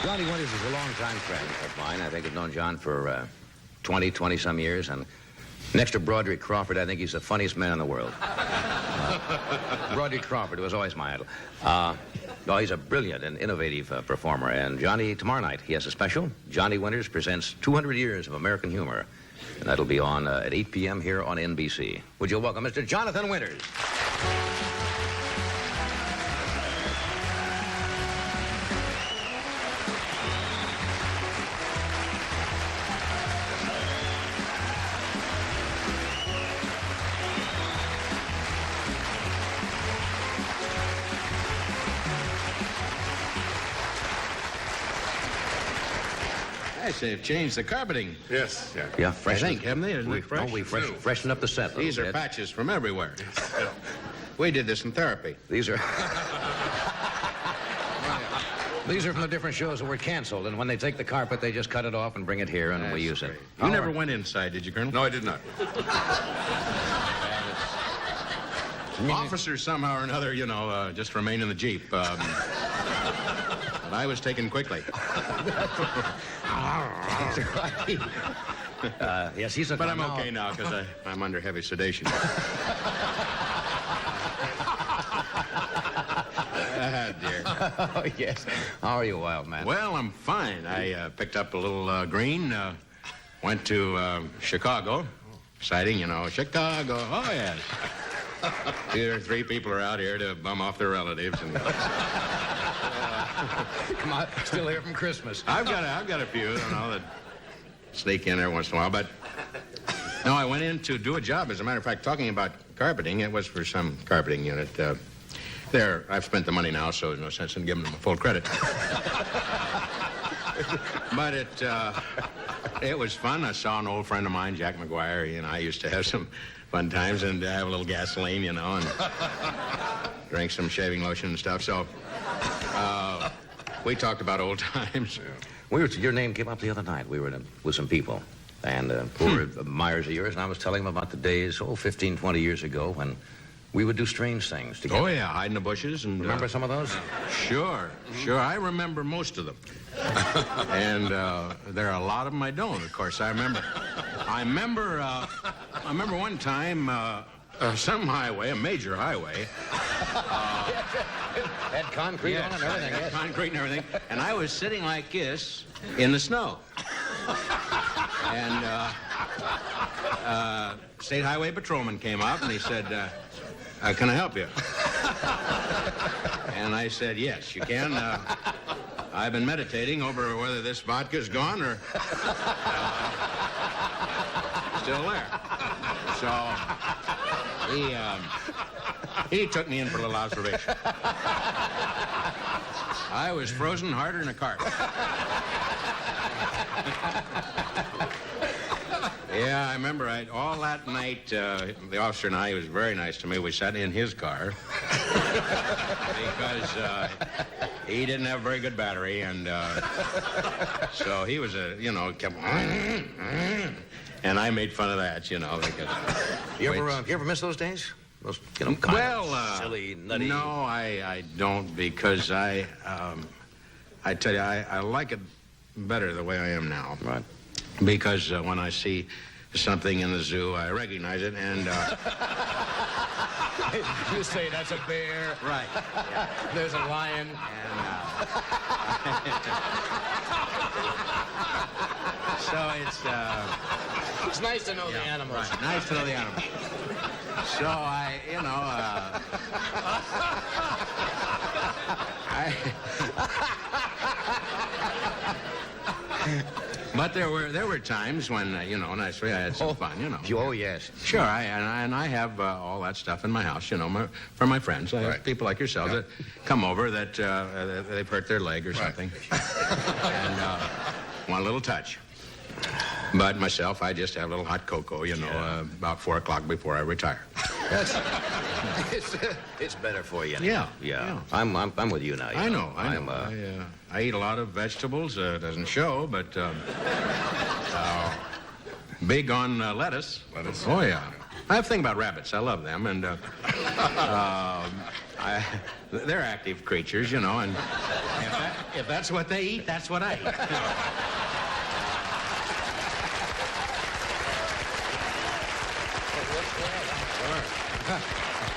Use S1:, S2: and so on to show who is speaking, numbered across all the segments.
S1: Johnny Winters is a longtime friend of mine. I think I've known John for 20-some years. And next to Broderick Crawford, I think he's the funniest man in the world. Broderick Crawford was always my idol. No, he's a brilliant and innovative performer. And Johnny, tomorrow night, he has a special. Johnny Winters presents 200 Years of American Humor. And that'll be on at 8 p.m. here on NBC. Would you welcome Mr. Jonathan Winters?
S2: They've changed the carpeting.
S3: Yes.
S1: Yeah,
S2: I
S1: fresh.
S2: think, haven't they? Isn't it fresh?
S1: No, we freshened up the set.
S2: These are patches from everywhere. We did this in therapy.
S1: These are... These are from the different shows that were canceled, and when they take the carpet, they just cut it off and bring it here, and we use it.
S2: You never went inside, did you, Colonel?
S3: No, I did not.
S2: Officers somehow or another, you know, just remain in the Jeep. But I was taken quickly.
S1: Yes, he's a...
S2: But I'm okay now because I'm under heavy sedation. Dear.
S1: Oh, yes. How are you, wild man?
S2: Well, I'm fine. I picked up a little green, went to Chicago. Exciting, you know, Chicago. Oh, yes. 2 or 3 people are out here to bum off their relatives. And
S1: come on, still here from Christmas.
S2: I've got a few, you know, that sneak in every once in a while. But no, I went in to do a job. As a matter of fact, talking about carpeting, it was for some carpeting unit. There, I've spent the money now, so there's no sense in giving them full credit. But it was fun. I saw an old friend of mine, Jack McGuire. He and I used to have some fun times and have a little gasoline, you know, and drink some shaving lotion and stuff. So we talked about old times.
S1: Your name came up the other night. We were with some people, and who were admirers of yours, and I was telling them about the days, 15, 20 years ago, when we would do strange things together.
S2: Oh, yeah, hide in the bushes. And
S1: remember some of those?
S2: Sure. I remember most of them. And there are a lot of them I don't, of course. I remember one time, some highway, a major highway.
S1: Had concrete on it and everything.
S2: Had concrete and everything. And I was sitting like this in the snow. And State Highway Patrolman came up and he said, can I help you? And I said, yes, you can. I've been meditating over whether this vodka's gone or still there. So he took me in for a little observation. I was frozen harder than a cart. Yeah, I remember all that night, the officer and I, he was very nice to me. We sat in his car because he didn't have a very good battery, and so he was kept, and I made fun of that, you know. Because,
S1: you ever miss those days? Those, kind of silly, nutty.
S2: No, I don't, because I tell you, I like it better the way I am now.
S1: Right.
S2: Because when I see something in the zoo, I recognize it, and...
S1: You say that's a bear.
S2: Right.
S1: Yeah. There's a lion.
S2: And, so it's
S1: nice to know the animals.
S2: Right. Nice to know the animals. So But there were times when, naturally I had some fun, you know.
S1: Oh, yes.
S2: Sure, I have all that stuff in my house, you know, for my friends. I have people like yourselves that come over that they've hurt their leg or something and want a little touch. But myself, I just have a little hot cocoa, you know, about 4 o'clock before I retire.
S1: It's better for you.
S2: Yeah.
S1: I'm with you now.
S2: I know. I eat a lot of vegetables. Doesn't show, but big on lettuce.
S3: Lettuce?
S2: Oh, yeah. I have a thing about rabbits. I love them, and They're active creatures, you know, and if that's what they eat, that's what I eat.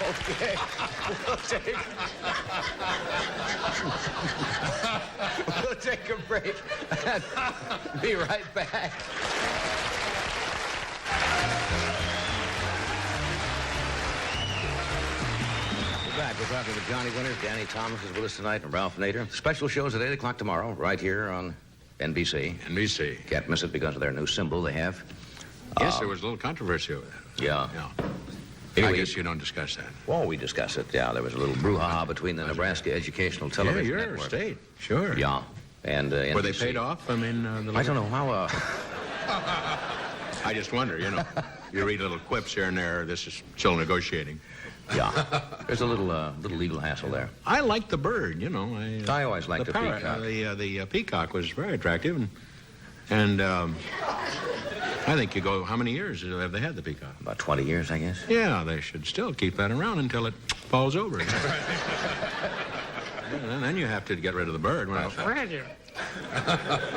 S1: Okay. We'll take a break and be right back. We're back. We're talking with Johnny Winters. Danny Thomas is with us tonight, and Ralph Nader. Special shows at 8 o'clock tomorrow, right here on NBC.
S2: NBC.
S1: Can't miss it because of their new symbol they have.
S2: Yes, there was a little controversy over that.
S1: Yeah.
S2: Anyway, I guess you don't discuss that.
S1: Well, we discuss it. Yeah, there was a little brouhaha between the Nebraska Educational Television
S2: your
S1: Network.
S2: state. Sure.
S1: Yeah. And
S2: Were they
S1: NBC.
S2: paid off? I mean,
S1: I don't know how.
S2: I just wonder, you know. You read little quips here and there. This is still negotiating.
S1: Yeah. There's a little legal hassle there.
S2: I like the bird, you know.
S1: I always liked the
S2: parrot,
S1: peacock.
S2: The peacock was very attractive, and I think you go. How many years have they had the peacock?
S1: About 20 years, I guess.
S2: Yeah, they should still keep that around until it falls over. And then you have to get rid of the bird.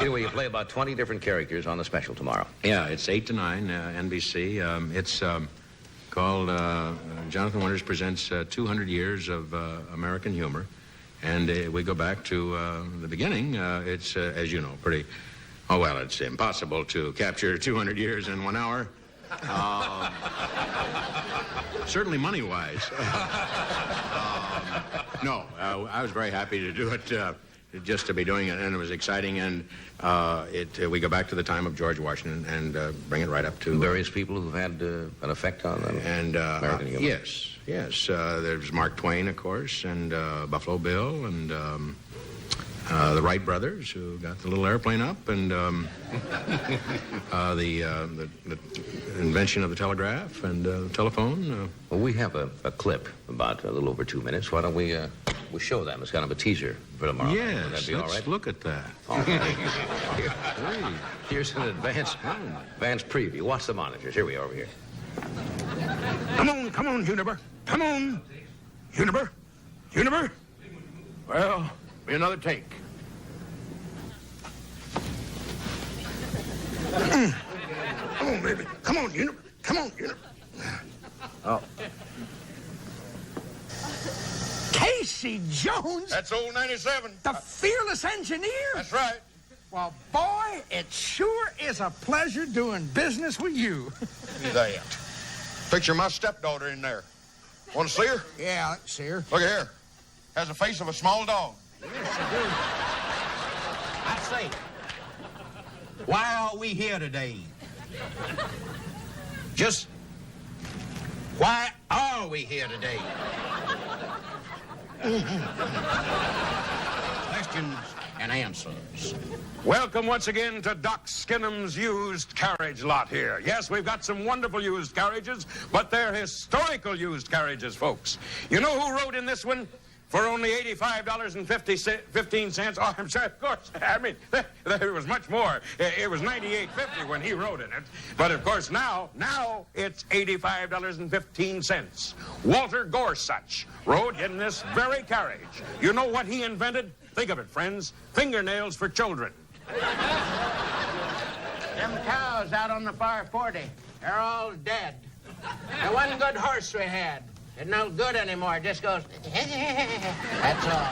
S1: Anyway, you play about 20 different characters on the special tomorrow.
S2: Yeah, it's 8 to 9, NBC. It's called Jonathan Winters Presents 200 Years of American Humor. And we go back to the beginning. It's, as you know, pretty... Oh, well, it's impossible to capture 200 years in 1 hour. Certainly money-wise. No, I was very happy to do it, just to be doing it, and it was exciting. And we go back to the time of George Washington and bring it right up to...
S1: Various people who've had an effect on American humor.
S2: Yes. There's Mark Twain, of course, and Buffalo Bill, and... the Wright brothers, who got the little airplane up, and the invention of the telegraph and the telephone.
S1: Well, we have a clip about a little over 2 minutes. Why don't we show them? It's kind of a teaser for tomorrow.
S2: Yes,
S1: Would that be all
S2: let's
S1: right?
S2: look at that.
S1: All right. Here's an advance preview. Watch the monitors. Here we are over here.
S3: Come on, Juniper. Come on. Juniper. Well, be another take. Come on, baby. Come on, Juniper. Oh. Casey Jones?
S4: That's old 97.
S3: The fearless engineer?
S4: That's right.
S3: Well, boy, it sure is a pleasure doing business with you.
S4: Look at that. Picture my stepdaughter in there. Want to see her?
S3: Yeah, let's see her.
S4: Look at here. Has the face of a small dog.
S5: I say, why are we here today? Just, why are we here today? Questions and answers.
S3: Welcome once again to Doc Skinham's used carriage lot here. Yes, we've got some wonderful used carriages, but they're historical used carriages, folks. You know who rode in this one? For only $85.15. Oh, I'm sorry, of course. I mean, there was much more. It was $98.50 when he rode in it. But, of course, now it's $85.15. Walter Gorsuch rode in this very carriage. You know what he invented? Think of it, friends. Fingernails for children.
S5: Them cows out on the far 40, they're all dead. The one good horse we had isn't no good anymore. It just goes, that's all.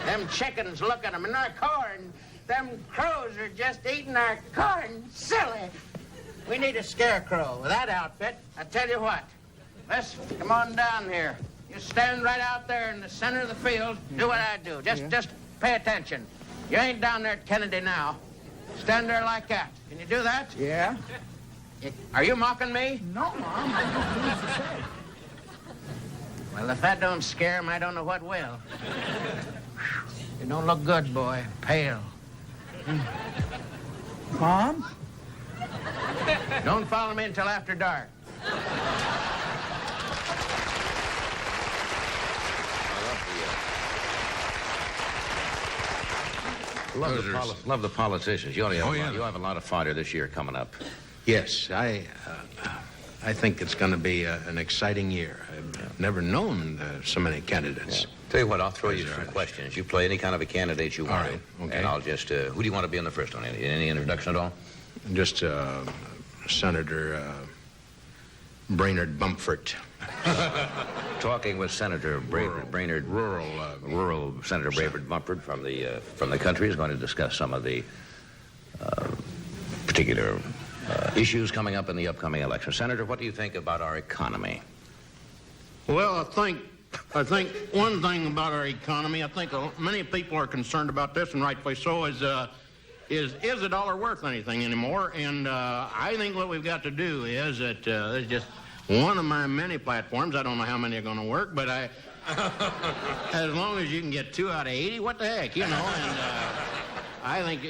S5: Them chickens look at them, and our corn, them crows are just eating our corn. Silly. We need a scarecrow with that outfit. I tell you what, let's come on down here. You stand right out there in the center of the field. Do what I do. Just pay attention. You ain't down there at Kennedy now. Stand there like that. Can you do that?
S3: Yeah?
S5: Are you mocking me?
S3: No, Mom. I just need to say.
S5: Well, if that don't scare him, I don't know what will. You don't look good, boy. Pale.
S3: Mom?
S5: Don't follow me until after dark.
S1: Love the politicians. You only have,
S2: Oh, yeah.
S1: you have a lot of fodder this year coming up.
S2: Yes, I think it's going to be an exciting year. never known so many candidates.
S1: Tell you what, I'll throw you some questions. You play any kind of a candidate you want.
S2: All right, okay.
S1: And I'll just, who do you want to be in the first one? Any introduction at all?
S2: Just Senator Brainerd Bumford.
S1: Talking with Senator Brainerd, rural Senator Brainerd Bumford from the country is going to discuss some of the particular issues coming up in the upcoming election. Senator, what do you think about our economy?
S5: Well, I think one thing about our economy, I think many people are concerned about this, and rightfully so, is the dollar worth anything anymore? And I think what we've got to do is that there's just one of my many platforms. I don't know how many are going to work, but as long as you can get 2 out of 80, what the heck, you know? And I think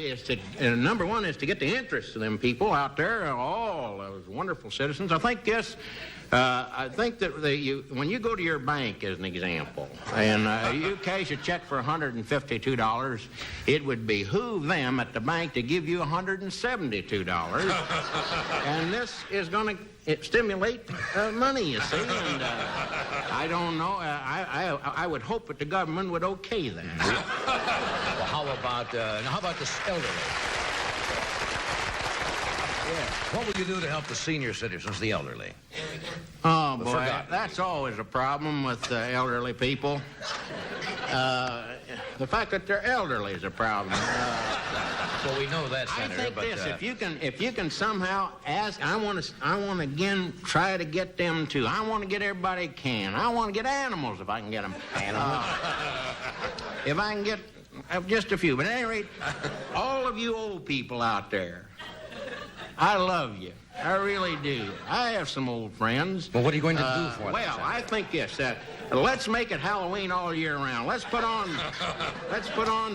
S5: number one is to get the interest of them people out there, all those wonderful citizens. I think that when you go to your bank, as an example, and you cash a check for $152, it would behoove them at the bank to give you $172. And this is going to stimulate money, you see. And I don't know. I would hope that the government would okay that.
S1: Well, how about the elderly? What will you do to help the senior citizens, the elderly?
S5: Oh, boy, that's always a problem with elderly people. The fact that they're elderly is a problem.
S1: Well, we know that, Senator.
S5: I think if you can somehow ask, I want to again try to get them to. I want to get everybody can. I want to get animals if I can get them. Animals. If I can get just a few, but at any rate, all of you old people out there, I love you. I really do. I have some old friends.
S1: Well, what are you going to do for them?
S5: Well, I think this. Let's make it Halloween all year round. Let's put on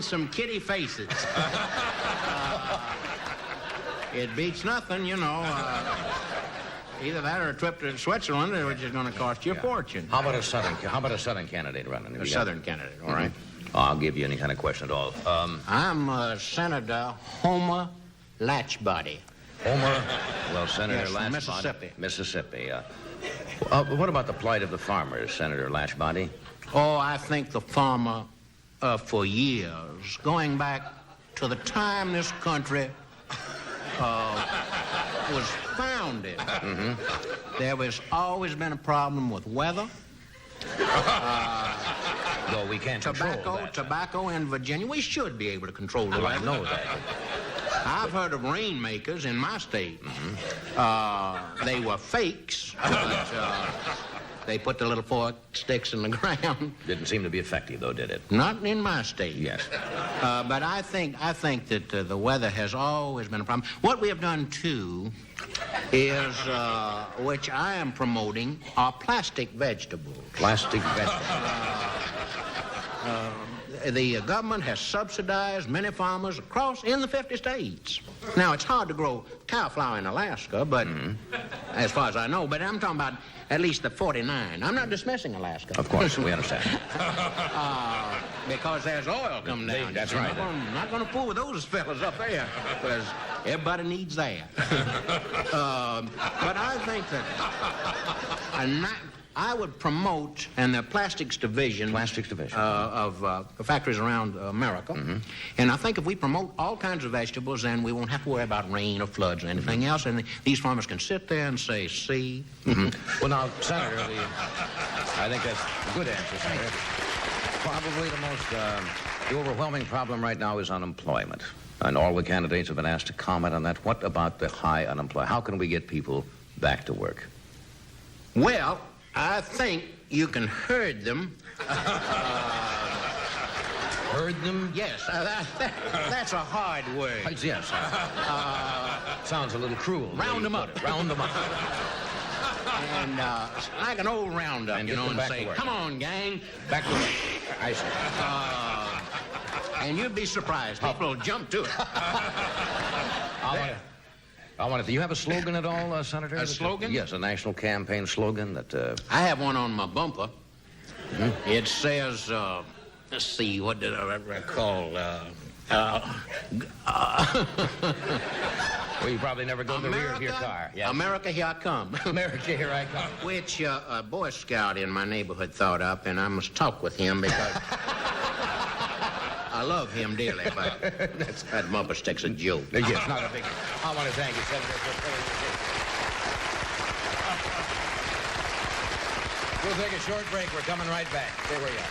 S5: some kitty faces. It beats nothing, you know. Either that or a trip to Switzerland, which is going to cost you a fortune.
S1: How about a southern candidate running?
S5: A southern candidate, all right.
S1: I'll give you any kind of question at all.
S5: I'm Senator Homer Latchbody.
S1: Homer, well, Senator
S5: Yes,
S1: Latchbody.
S5: Mississippi.
S1: Mississippi. What about the plight of the farmers, Senator Latchbody?
S5: Oh, I think the farmer, for years, going back to the time this country was founded, there was always been a problem with weather.
S1: Well, we can't control that.
S5: Tobacco in Virginia. We should be able to control the weather.
S1: I know that.
S5: I've heard of rainmakers in my state. They were fakes, but they put the little fork sticks in the ground.
S1: Didn't seem to be effective, though, did it?
S5: Not in my state.
S1: Yes.
S5: But I think that the weather has always been a problem. What we have done, too, is, which I am promoting, are plastic vegetables.
S1: Plastic vegetables.
S5: The government has subsidized many farmers in the 50 states. Now, it's hard to grow cow flour in Alaska, but as far as I know, but I'm talking about at least the 49. I'm not dismissing Alaska.
S1: Of course, we understand.
S5: Because there's oil coming down.
S1: That's right.
S5: I'm not going to fool with those fellas up there, because everybody needs that. But I think that I would promote, and the plastics division of factories around America, and I think if we promote all kinds of vegetables, then we won't have to worry about rain or floods or anything else, and these farmers can sit there and say, see.
S1: Well, now, Senator, I think that's a good answer, Senator. Probably the overwhelming problem right now is unemployment, and all the candidates have been asked to comment on that. What about the high unemployment? How can we get people back to work?
S5: Well, I think you can herd them.
S1: Herd them?
S5: Yes, that's a hard word.
S1: Yes. Sounds a little cruel.
S5: Round them up.
S1: Round them up.
S5: And like an old roundup,
S1: And
S5: you know, and
S1: back
S5: say,
S1: to work.
S5: come on, gang.
S1: Back to work. I see.
S5: And you'd be surprised. People will jump to it.
S1: Do you have a slogan at all, Senator?
S5: A slogan?
S1: Yes, a national campaign slogan that...
S5: I have one on my bumper. It says, let's see, what did I recall?
S1: Well, you probably never go in the rear of your car. Yeah.
S5: America, here I come.
S1: America, here I come.
S5: Which a Boy Scout in my neighborhood thought up, and I must talk with him because I love him dearly, but that bumper stick's a joke.
S1: Yes, not a big... I want to thank you, Senator, for playing the game. We'll take a short break. We're coming right back. Stay where you are.